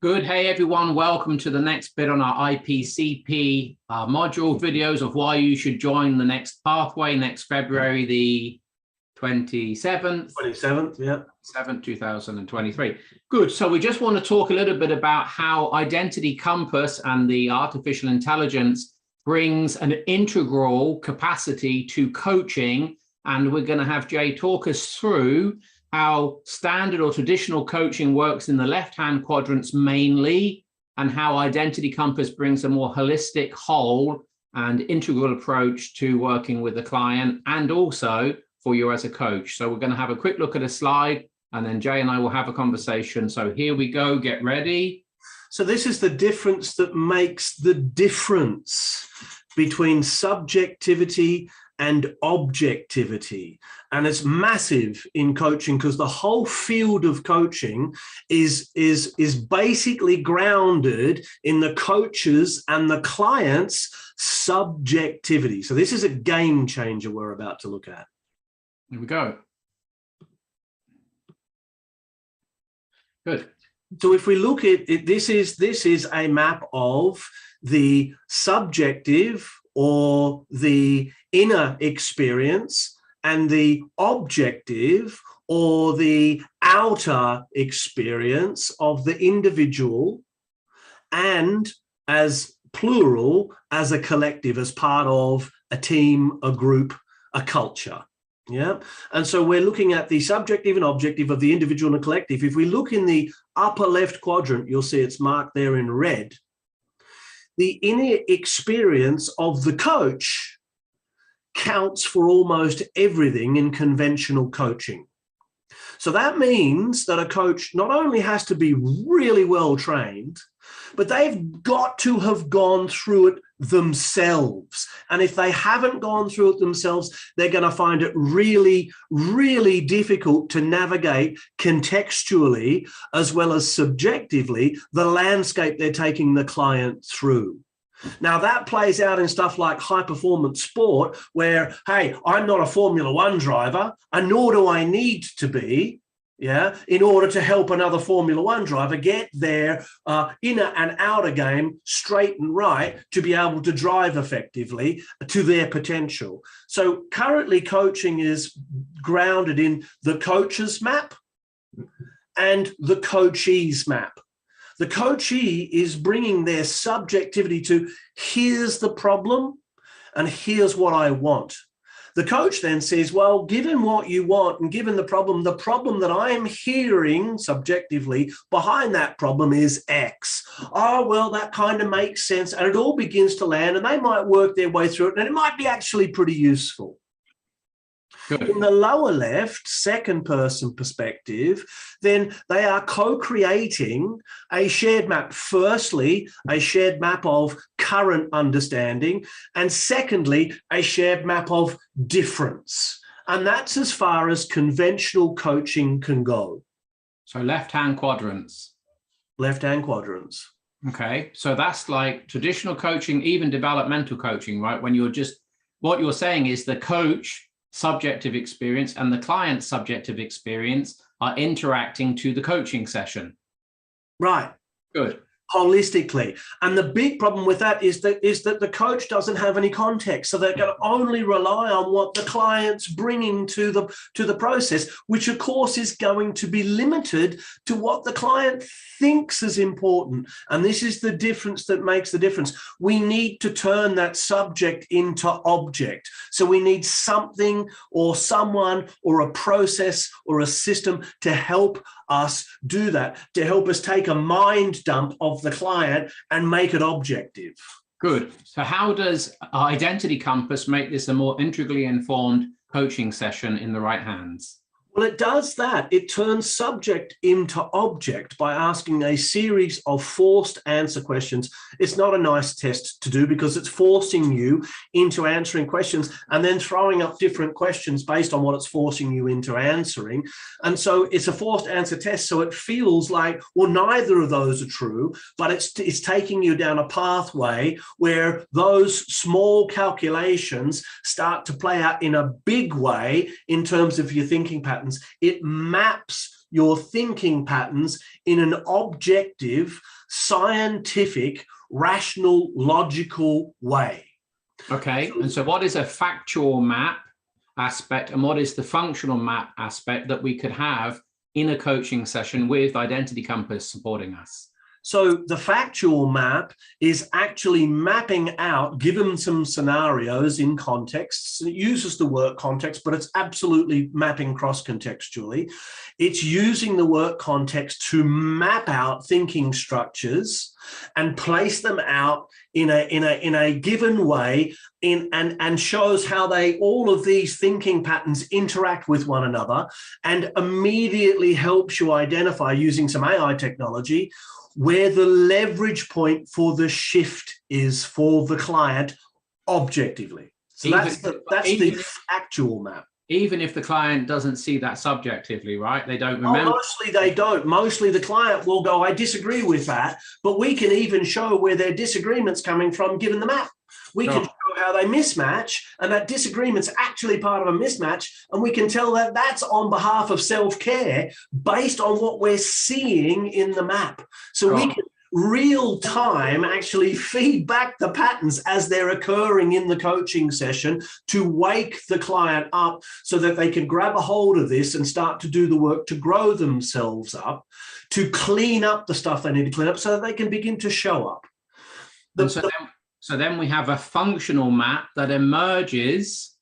Good. Hey, everyone. Welcome to the next bit on our IPCP module videos of why you should join the next pathway next February, the 27th. 27th, yeah. 7th, 2023. Good. So we just want to talk a little bit about how Identity Compass and the artificial intelligence brings an integral capacity to coaching. And we're going to have Jay talk us through how standard or traditional coaching works in the left-hand quadrants mainly, and how Identity Compass brings a more holistic, whole and integral approach to working with the client and also for you as a coach. So we're going to have a quick look at a slide and then Jay and I will have a conversation. So here we go, get ready. So this is the difference that makes the difference between subjectivity and objectivity. And it's massive in coaching because the whole field of coaching is basically grounded in the coach's and the client's subjectivity. So this is a game changer we're about to look at. Here we go. Good. So if we look at it, this is a map of the subjective or the inner experience and the objective or the outer experience of the individual, and as plural, as a collective, as part of a team, a group, a culture. Yeah. And so we're looking at the subjective and objective of the individual and the collective. If we look in the upper left quadrant, you'll see it's marked there in red. The inner experience of the coach counts for almost everything in conventional coaching. So that means that a coach not only has to be really well trained, but they've got to have gone through it themselves. And if they haven't gone through it themselves, they're going to find it really, really difficult to navigate contextually as well as subjectively the landscape they're taking the client through. Now, that plays out in stuff like high-performance sport where, hey, I'm not a Formula One driver, and nor do I need to be, in order to help another Formula One driver get their inner and outer game straight and right to be able to drive effectively to their potential. So currently coaching is grounded in the coach's map and the coachee's map. The coachee is bringing their subjectivity to, here's the problem and here's what I want. The coach then says, well, given what you want and given the problem that I'm hearing subjectively behind that problem is X. Oh, well, that kind of makes sense. And it all begins to land and they might work their way through it and it might be actually pretty useful. Good. In the lower left, second person perspective, then they are co-creating a shared map. Firstly, a shared map of current understanding, and secondly, a shared map of difference. And that's as far as conventional coaching can go. So left-hand quadrants. Left-hand quadrants. Okay, so that's like traditional coaching, even developmental coaching, right? When you're just, what you're saying is the coach subjective experience and the client's subjective experience are interacting to the coaching session. Right. Good. Holistically. And the big problem with that is that the coach doesn't have any context. So they're going to only rely on what the client's bringing to the process, which of course is going to be limited to what the client thinks is important. And this is the difference that makes the difference. We need to turn that subject into object. So we need something or someone or a process or a system to help us do that, to help us take a mind dump of the client and make it objective. Good. So how does Identity Compass make this a more integrally informed coaching session in the right hands? Well, it does that. It turns subject into object by asking a series of forced answer questions. It's not a nice test to do because it's forcing you into answering questions and then throwing up different questions based on what it's forcing you into answering. And so it's a forced answer test. So it feels like, well, neither of those are true, but it's taking you down a pathway where those small calculations start to play out in a big way in terms of your thinking pattern. patterns. It maps your thinking patterns in an objective, scientific, rational, logical way. Okay, and so what is a factual map aspect and what is the functional map aspect that we could have in a coaching session with Identity Compass supporting us? So the factual map is actually mapping out, given some scenarios in contexts. It uses the work context, but it's absolutely mapping cross-contextually. It's using the work context to map out thinking structures and place them out in a given way and shows how all of these thinking patterns interact with one another, and immediately helps you identify, using some AI technology, where the leverage point for the shift is for the client objectively. So that's the actual map. Even if the client doesn't see that subjectively, right? They don't remember. Oh, mostly they don't. Mostly the client will go, I disagree with that, but we can even show where their disagreement's coming from given the map. We can show how they mismatch, and that disagreement's actually part of a mismatch, and we can tell that that's on behalf of self-care based on what we're seeing in the map. So we can real time actually feed back the patterns as they're occurring in the coaching session to wake the client up so that they can grab a hold of this and start to do the work to grow themselves up, to clean up the stuff they need to clean up so that they can begin to show up. So then we have a functional map that emerges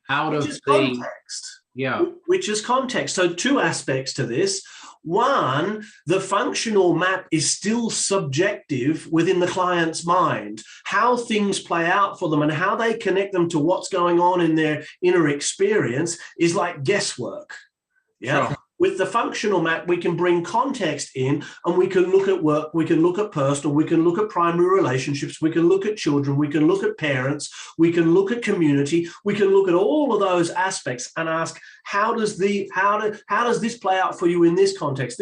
out of the context. Yeah. Which is context. So two aspects to this. One, the functional map is still subjective within the client's mind. How things play out for them and how they connect them to what's going on in their inner experience is like guesswork. Yeah. Sure. With the functional map, we can bring context in and we can look at work, we can look at personal, we can look at primary relationships, we can look at children, we can look at parents, we can look at community, we can look at all of those aspects and ask, how does this play out for you in this context,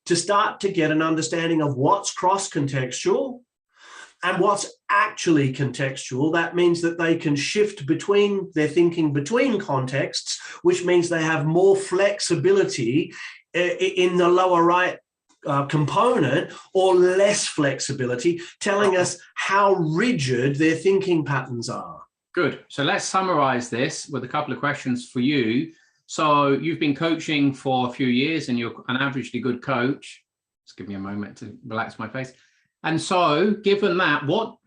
to start to get an understanding of what's cross-contextual and what's actually contextual. That means that they can shift between their thinking between contexts, which means they have more flexibility in the lower right component, or less flexibility, telling us how rigid their thinking patterns are. Good. So let's summarize this with a couple of questions for you. So you've been coaching for a few years and you're an averagely good coach. Just give me a moment to relax my face. And so given that, what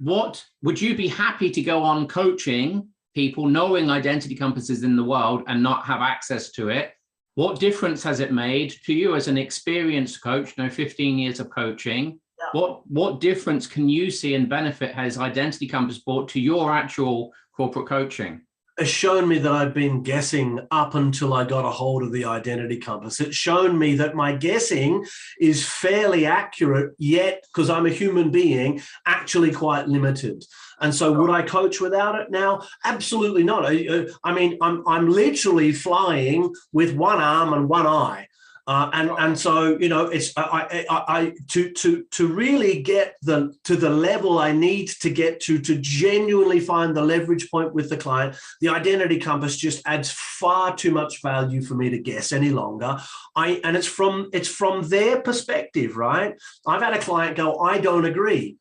would you be happy to go on coaching people knowing Identity Compass is in the world and not have access to it? What difference has it made to you as an experienced coach, 15 years of coaching? Yeah. What difference can you see and benefit has Identity Compass brought to your actual corporate coaching? Has shown me that I've been guessing up until I got a hold of the Identity Compass. It's shown me that my guessing is fairly accurate, yet, because I'm a human being, actually quite limited. And so would I coach without it now? Absolutely not. I mean, I'm literally flying with one arm and one eye. And so, it's to really get to the level I need to get to genuinely find the leverage point with the client, the Identity Compass just adds far too much value for me to guess any longer. And it's from their perspective, right? I've had a client go, I don't agree.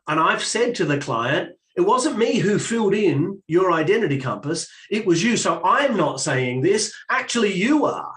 And I've said to the client, it wasn't me who filled in your Identity Compass, it was you. So I'm not saying this, actually you are.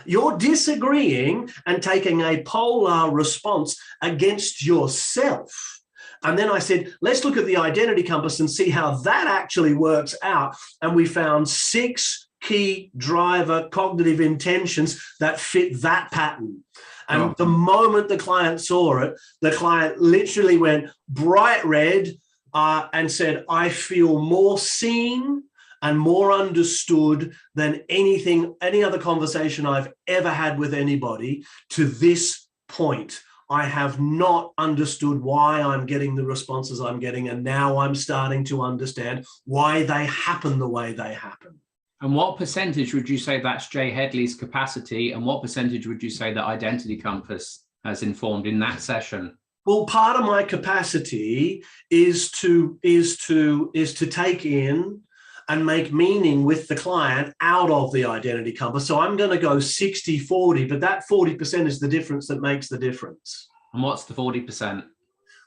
You're disagreeing and taking a polar response against yourself. And then I said, let's look at the Identity Compass and see how that actually works out. And we found 6 key driver cognitive intentions that fit that pattern. And the moment the client saw it, the client literally went bright red and said, I feel more seen and more understood than any other conversation I've ever had with anybody to this point. I have not understood why I'm getting the responses I'm getting, and now I'm starting to understand why they happen the way they happen. And what percentage would you say that's Jay Headley's capacity, and what percentage would you say that Identity Compass has informed in that session? Well, part of my capacity is to take in and make meaning with the client out of the identity compass. So I'm going to go 60-40, but that 40% is the difference that makes the difference. And what's the 40%?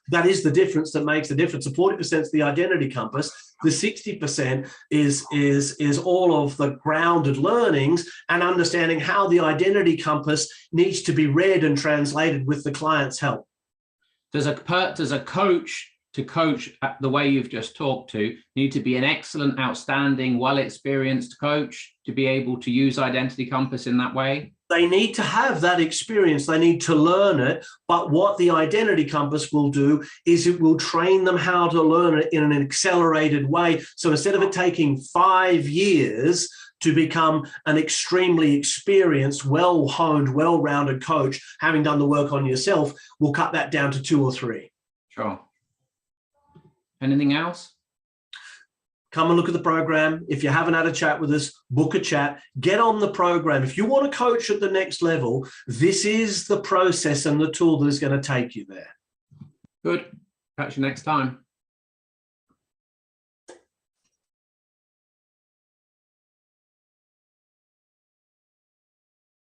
That is the difference that makes the difference. The 40% is the identity compass. The 60% is all of the grounded learnings and understanding how the identity compass needs to be read and translated with the client's help. Does a coach to coach the way you've just talked to need to be an excellent, outstanding, well-experienced coach to be able to use identity compass in that way? They need to have that experience. They need to learn it. But what the identity compass will do is it will train them how to learn it in an accelerated way. So instead of it taking 5 years to become an extremely experienced, well-honed, well-rounded coach, having done the work on yourself, we'll cut that down to 2 or 3. Sure. Anything else? Come and look at the program. If you haven't had a chat with us, book a chat, get on the program. If you want to coach at the next level, this is the process and the tool that is going to take you there. Good. Catch you next time.